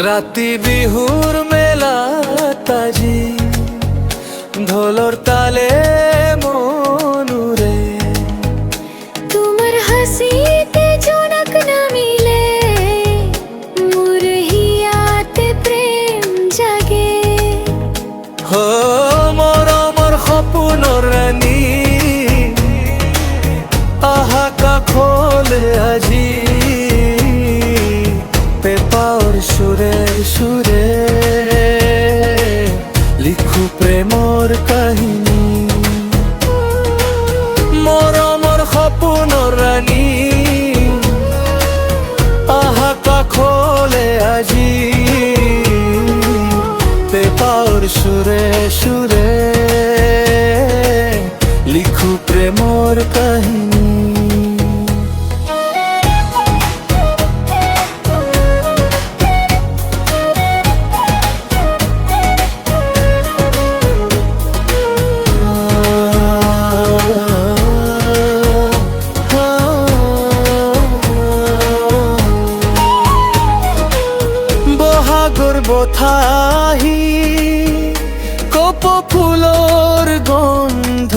রাতি বিহুর মেলা তাজি ঢোলর তালে মনুরে তোমার হাসিতে জনক না মিলে মোর হিয়াতে প্রেম জাগে হো মরমর সপোনৰ ৰাণী আহা কাষলে আজি পেপাৰ সুৰে সুৰে লিখো প্ৰেমৰ কাহিনী মৰমৰ সপোনৰ ৰাণী আহা কাষলে আজি পেপাৰ সুৰে সুৰে লিখো প্ৰেমৰ কাহিনী বহাগৰ বথাহি কপৌ ফুলৰ গন্ধ